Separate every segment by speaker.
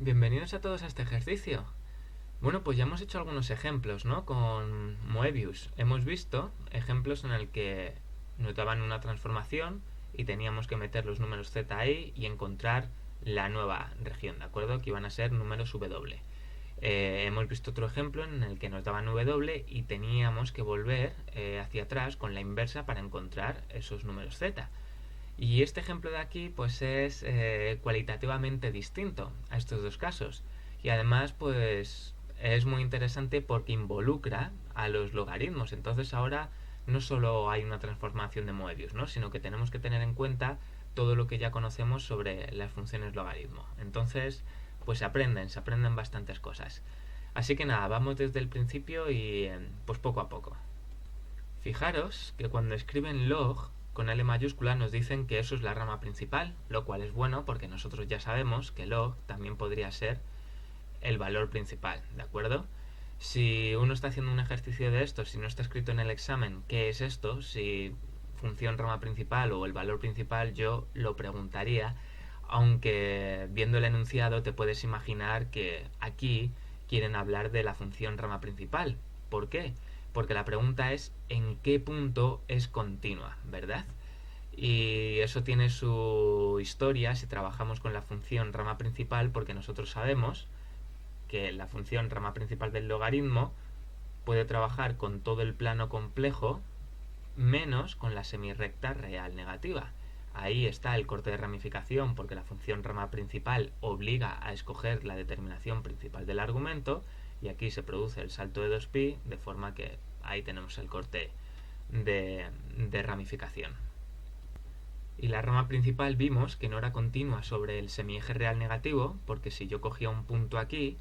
Speaker 1: Bienvenidos a todos a este ejercicio. Bueno, pues ya hemos hecho algunos ejemplos, ¿no? Con Moebius. Hemos visto ejemplos en el que nos daban una transformación y teníamos que meter los números z ahí y encontrar la nueva región, ¿de acuerdo? Que iban a ser números w. Hemos visto otro ejemplo en el que nos daban w y teníamos que volver hacia atrás con la inversa para encontrar esos números z. Y este ejemplo de aquí pues es cualitativamente distinto a estos dos casos. Y además pues es muy interesante porque involucra a los logaritmos. Entonces ahora no solo hay una transformación de Moebius, ¿no? Sino que tenemos que tener en cuenta todo lo que ya conocemos sobre las funciones logaritmo. Entonces pues se aprenden bastantes cosas. Así que nada, vamos desde el principio y pues poco a poco. Fijaros que cuando escriben log con L mayúscula nos dicen que eso es la rama principal, lo cual es bueno porque nosotros ya sabemos que log también podría ser el valor principal, ¿de acuerdo? Si uno está haciendo un ejercicio de esto, si no está escrito en el examen qué es esto, si función rama principal o el valor principal, yo lo preguntaría, aunque viendo el enunciado te puedes imaginar que aquí quieren hablar de la función rama principal. ¿Por qué? Porque la pregunta es ¿en qué punto es continua? ¿Verdad? Y eso tiene su historia si trabajamos con la función rama principal, porque nosotros sabemos que la función rama principal del logaritmo puede trabajar con todo el plano complejo menos con la semirrecta real negativa. Ahí está el corte de ramificación porque la función rama principal obliga a escoger la determinación principal del argumento y aquí se produce el salto de 2pi de forma que ahí tenemos el corte de ramificación. Y la rama principal vimos que no era continua sobre el semieje real negativo porque si yo cogía un punto aquí,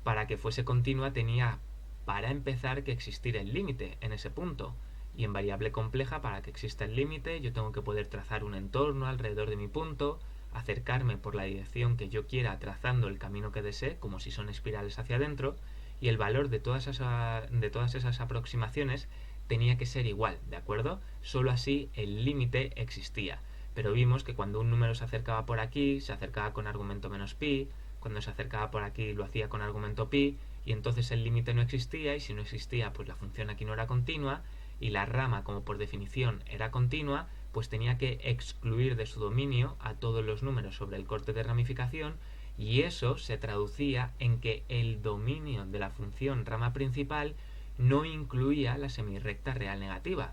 Speaker 1: para que fuese continua tenía para empezar que existir el límite en ese punto. Y en variable compleja, para que exista el límite, yo tengo que poder trazar un entorno alrededor de mi punto, acercarme por la dirección que yo quiera trazando el camino que desee, como si son espirales hacia adentro, y el valor de todas esas aproximaciones tenía que ser igual, ¿de acuerdo? Solo así el límite existía. Pero vimos que cuando un número se acercaba por aquí, se acercaba con argumento menos pi, cuando se acercaba por aquí lo hacía con argumento pi, y entonces el límite no existía, y si no existía pues la función aquí no era continua, y la rama como por definición era continua, pues tenía que excluir de su dominio a todos los números sobre el corte de ramificación, y eso se traducía en que el dominio de la función rama principal no incluía la semirrecta real negativa.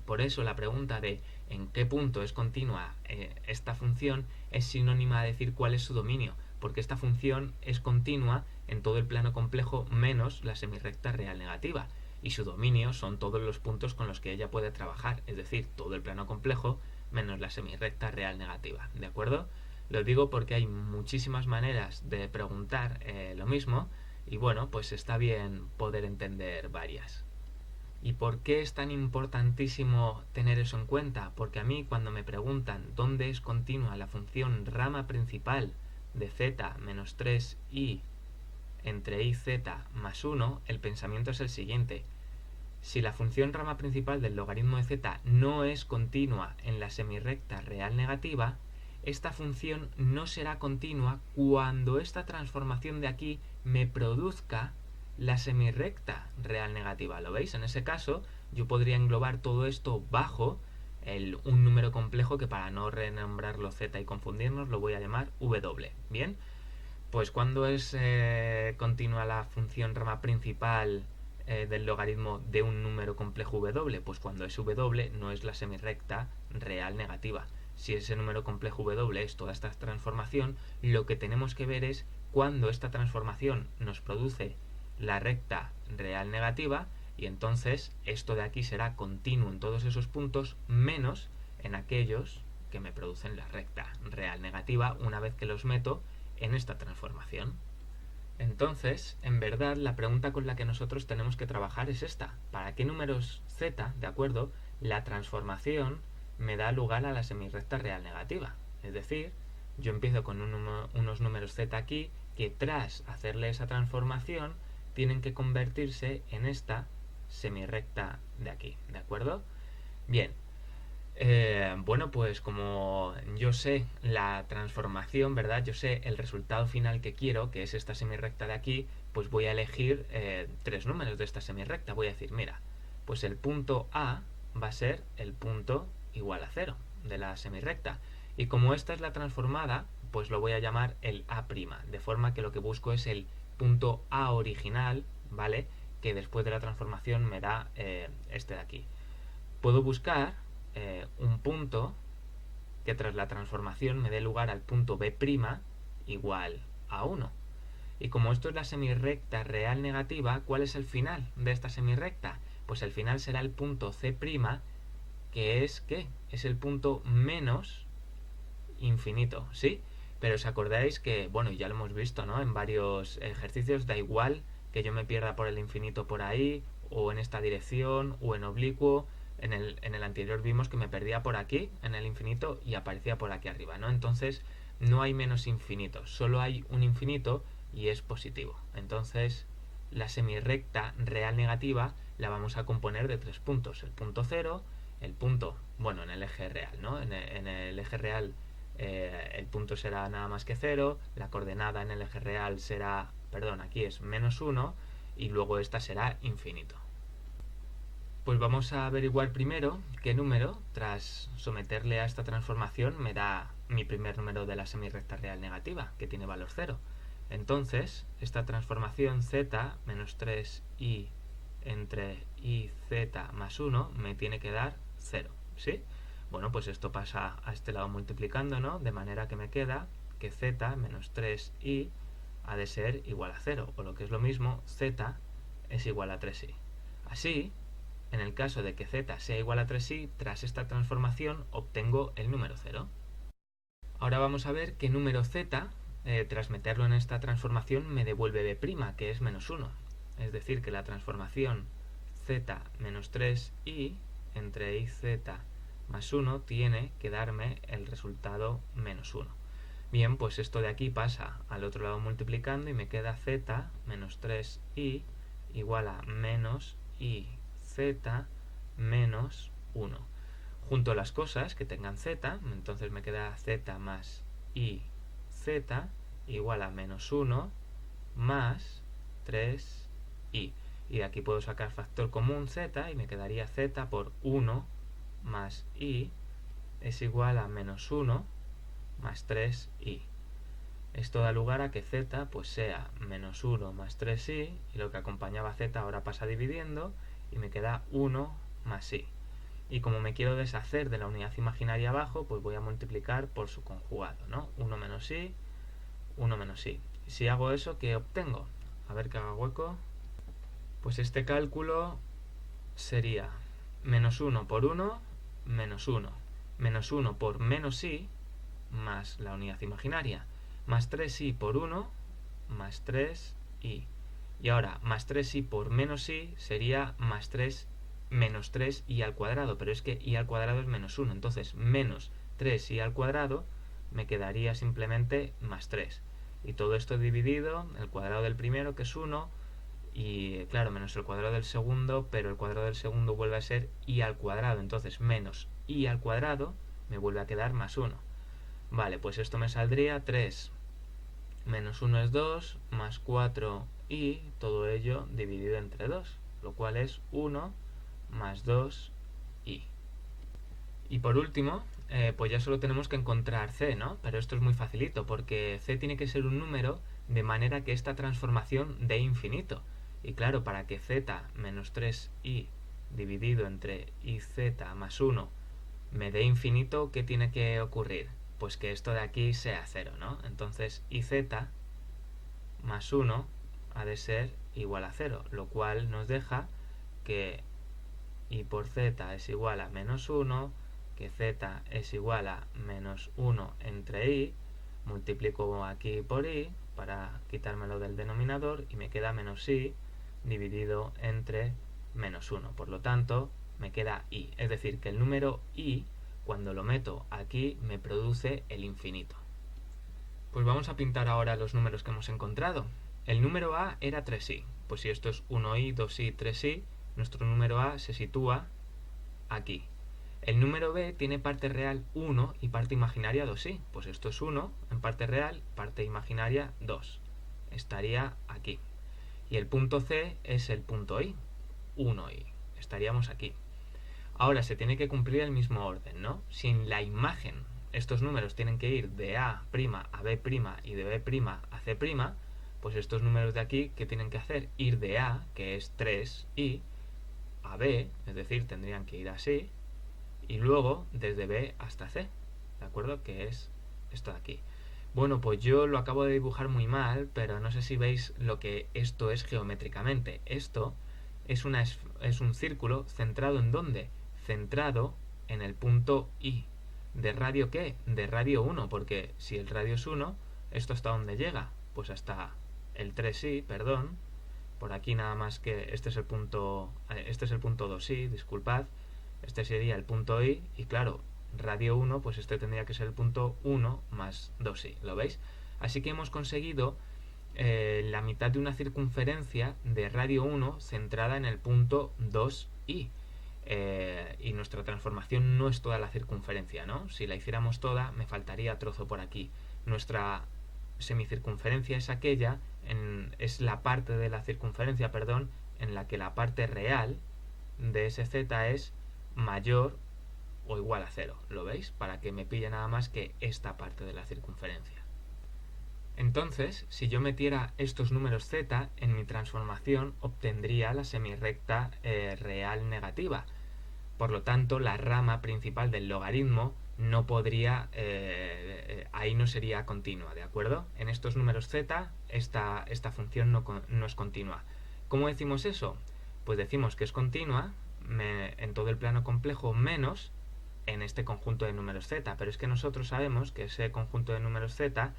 Speaker 1: Por eso la pregunta de en qué punto es continua esta función es sinónima a decir cuál es su dominio, porque esta función es continua en todo el plano complejo menos la semirrecta real negativa, y su dominio son todos los puntos con los que ella puede trabajar, es decir, todo el plano complejo menos la semirrecta real negativa, ¿de acuerdo? Lo digo porque hay muchísimas maneras de preguntar lo mismo, y bueno, pues está bien poder entender varias. ¿Y por qué es tan importantísimo tener eso en cuenta? Porque a mí cuando me preguntan dónde es continua la función rama principal de z menos 3i entre i z más 1, el pensamiento es el siguiente. Si la función rama principal del logaritmo de z no es continua en la semirrecta real negativa, esta función no será continua cuando esta transformación de aquí me produzca la semirrecta real negativa. ¿Lo veis? En ese caso yo podría englobar todo esto bajo un número complejo que para no renombrarlo z y confundirnos lo voy a llamar w. ¿Bien? Pues cuando es continua la función rama principal del logaritmo de un número complejo w, pues cuando es w no es la semirrecta real negativa. Si ese número complejo w es toda esta transformación, lo que tenemos que ver es cuando esta transformación nos produce la recta real negativa, y entonces esto de aquí será continuo en todos esos puntos menos en aquellos que me producen la recta real negativa una vez que los meto en esta transformación. Entonces, en verdad, la pregunta con la que nosotros tenemos que trabajar es esta. ¿Para qué números z, de acuerdo, la transformación me da lugar a la semirrecta real negativa? Es decir, yo empiezo con unos números z aquí que tras hacerle esa transformación tienen que convertirse en esta semirrecta de aquí, ¿de acuerdo? Bien, Bueno, pues como yo sé la transformación, ¿verdad? Yo sé el resultado final que quiero, que es esta semirrecta de aquí, pues voy a elegir tres números de esta semirrecta. Voy a decir, mira, pues el punto A va a ser el punto igual a cero de la semirrecta. Y como esta es la transformada, pues lo voy a llamar el A', de forma que lo que busco es el punto A original, ¿vale? Que después de la transformación me da este de aquí. Puedo buscar un punto que tras la transformación me dé lugar al punto B' igual a 1. Y como esto es la semirrecta real negativa, ¿cuál es el final de esta semirrecta? Pues el final será el punto C', que es ¿qué? Es el punto menos infinito, ¿sí? Pero os acordáis que, bueno, ya lo hemos visto, ¿no? En varios ejercicios, da igual que yo me pierda por el infinito por ahí, o en esta dirección, o en oblicuo. En el anterior vimos que me perdía por aquí, en el infinito, y aparecía por aquí arriba, ¿no? Entonces, no hay menos infinitos, solo hay un infinito y es positivo. Entonces, la semirrecta real negativa la vamos a componer de tres puntos. El punto cero, el punto, bueno, en el eje real, ¿no? En el eje real el punto será nada más que 0, la coordenada en el eje real será, perdón, aquí es menos 1 y luego esta será infinito. Pues vamos a averiguar primero qué número, tras someterle a esta transformación, me da mi primer número de la semirrecta real negativa, que tiene valor 0. Entonces, esta transformación z menos 3i entre i z más 1 me tiene que dar 0, ¿sí? Bueno, pues esto pasa a este lado multiplicando, ¿no? De manera que me queda que z menos 3i ha de ser igual a 0, o lo que es lo mismo, z es igual a 3i. Así, en el caso de que z sea igual a 3i, tras esta transformación obtengo el número 0. Ahora vamos a ver qué número z, tras meterlo en esta transformación, me devuelve b', que es menos 1. Es decir, que la transformación z menos 3i entre iz más 1 tiene que darme el resultado menos 1. Bien, pues esto de aquí pasa al otro lado multiplicando y me queda z menos 3i igual a menos iz menos 1. Junto las cosas que tengan z, entonces me queda z más iz igual a menos 1 más 3i. Y de aquí puedo sacar factor común z y me quedaría z por 1 más i es igual a menos 1 más 3i. Esto da lugar a que z pues sea menos 1 más 3i y lo que acompañaba a z ahora pasa dividiendo y me queda 1 más i. Y como me quiero deshacer de la unidad imaginaria abajo, pues voy a multiplicar por su conjugado, ¿no? 1 menos i, 1 menos i. Si hago eso, ¿qué obtengo? A ver que haga hueco. Pues este cálculo sería menos 1 por 1, menos 1. Menos 1 por menos i, más la unidad imaginaria. Más 3i por 1, más 3i. Y ahora, más 3i por menos i sería más 3 menos 3i al cuadrado, pero es que i al cuadrado es menos 1, entonces menos 3i al cuadrado me quedaría simplemente más 3. Y todo esto dividido, el cuadrado del primero, que es 1, y claro, menos el cuadrado del segundo, pero el cuadrado del segundo vuelve a ser i al cuadrado, entonces menos i al cuadrado me vuelve a quedar más 1. Vale, pues esto me saldría 3 menos 1 es 2, más 4i, todo ello dividido entre 2, lo cual es 1 más 2i. Y por último, pues ya solo tenemos que encontrar c, ¿no? Pero esto es muy facilito, porque c tiene que ser un número de manera que esta transformación dé infinito. Y claro, para que z menos 3i dividido entre iz más 1 me dé infinito, ¿qué tiene que ocurrir? Pues que esto de aquí sea 0, ¿no? Entonces iz más 1 ha de ser igual a 0, lo cual nos deja que i por z es igual a menos 1, que z es igual a menos 1 entre i, multiplico aquí por i para quitármelo del denominador y me queda menos i dividido entre menos 1. Por lo tanto, me queda i. Es decir, que el número i, cuando lo meto aquí, me produce el infinito. Pues vamos a pintar ahora los números que hemos encontrado. El número a era 3i. Pues si esto es 1i, 2i, 3i, nuestro número a se sitúa aquí. El número b tiene parte real 1 y parte imaginaria 2i. Pues esto es 1 en parte real, parte imaginaria 2. Estaría aquí. Y el punto c es el punto i, 1i. Estaríamos aquí. Ahora se tiene que cumplir el mismo orden, ¿no? Si en la imagen estos números tienen que ir de a' a b' y de b' a c', pues estos números de aquí, ¿qué tienen que hacer? Ir de a, que es 3i, a b, es decir, tendrían que ir así, y luego desde b hasta c, ¿de acuerdo? Que es esto de aquí. Bueno, pues yo lo acabo de dibujar muy mal, pero no sé si veis lo que esto es geométricamente. Esto es un círculo centrado ¿en dónde? Centrado en el punto I. ¿De radio qué? De radio 1, porque si el radio es 1, ¿esto hasta dónde llega? Pues hasta el 3i, perdón. Por aquí nada más que este es el punto 2i, disculpad. Este sería el punto I, y claro, radio 1, pues este tendría que ser el punto 1 más 2i, ¿lo veis? Así que hemos conseguido la mitad de una circunferencia de radio 1 centrada en el punto 2i. Y nuestra transformación no es toda la circunferencia, ¿no? Si la hiciéramos toda, me faltaría trozo por aquí. Nuestra semicircunferencia es aquella, es la parte de la circunferencia, perdón, en la que la parte real de ese z es mayor o igual a 0, ¿lo veis? Para que me pille nada más que esta parte de la circunferencia. Entonces, si yo metiera estos números z en mi transformación, obtendría la semirrecta real negativa. Por lo tanto, la rama principal del logaritmo no podría, ahí no sería continua, ¿de acuerdo? En estos números z, esta función no es continua. ¿Cómo decimos eso? Pues decimos que es continua en todo el plano complejo menos en este conjunto de números z, pero es que nosotros sabemos que ese conjunto de números z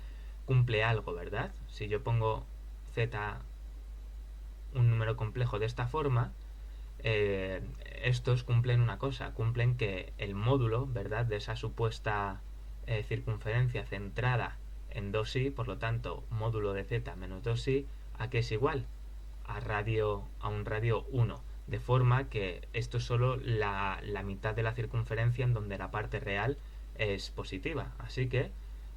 Speaker 1: cumple algo, ¿verdad? Si yo pongo z, un número complejo de esta forma, estos cumplen una cosa, cumplen que el módulo, ¿verdad?, de esa supuesta circunferencia centrada en 2i, por lo tanto, módulo de z menos 2i, ¿a qué es igual? A un radio 1, de forma que esto es solo la mitad de la circunferencia en donde la parte real es positiva. Así que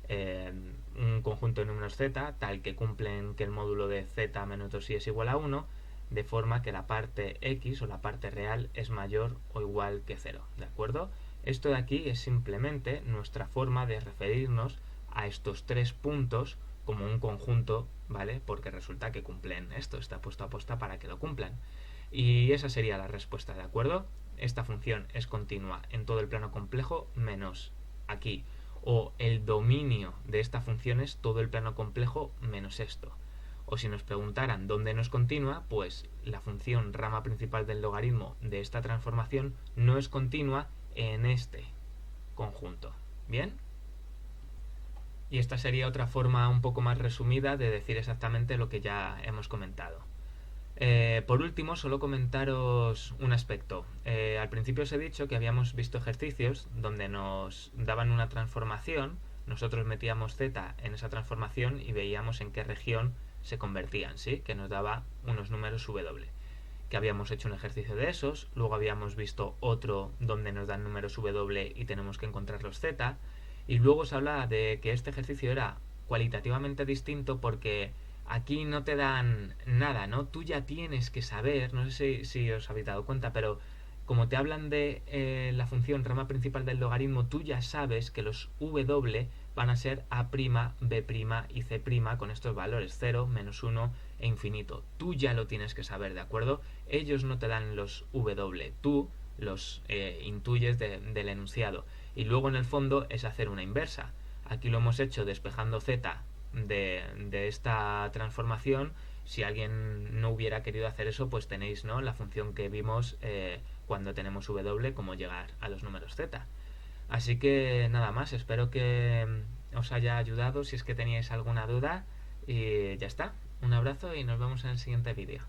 Speaker 1: un conjunto de números z, tal que cumplen que el módulo de z menos 2i es igual a 1, de forma que la parte x o la parte real es mayor o igual que 0, ¿de acuerdo? Esto de aquí es simplemente nuestra forma de referirnos a estos tres puntos como un conjunto, ¿vale? Porque resulta que cumplen esto, está puesto a posta para que lo cumplan. Y esa sería la respuesta, ¿de acuerdo? Esta función es continua en todo el plano complejo menos aquí. O el dominio de esta función es todo el plano complejo menos esto. O si nos preguntaran dónde no es continua, pues la función rama principal del logaritmo de esta transformación no es continua en este conjunto. ¿Bien? Y esta sería otra forma un poco más resumida de decir exactamente lo que ya hemos comentado. Por último, solo comentaros un aspecto. Al principio os he dicho que habíamos visto ejercicios donde nos daban una transformación, nosotros metíamos z en esa transformación y veíamos en qué región se convertían, ¿sí? Que nos daba unos números w. Que habíamos hecho un ejercicio de esos, luego habíamos visto otro donde nos dan números w y tenemos que encontrar los z, y luego se hablaba de que este ejercicio era cualitativamente distinto porque aquí no te dan nada, ¿no? Tú ya tienes que saber, no sé si os habéis dado cuenta, pero como te hablan de la función rama principal del logaritmo, tú ya sabes que los w van a ser a', b' y c' con estos valores 0, menos 1 e infinito. Tú ya lo tienes que saber, ¿de acuerdo? Ellos no te dan los w, tú los intuyes del enunciado. Y luego en el fondo es hacer una inversa. Aquí lo hemos hecho despejando z de esta transformación. Si alguien no hubiera querido hacer eso, pues tenéis, ¿no?, la función que vimos cuando tenemos w, cómo llegar a los números z. Así que nada más, espero que os haya ayudado si es que teníais alguna duda y ya está. Un abrazo y nos vemos en el siguiente vídeo.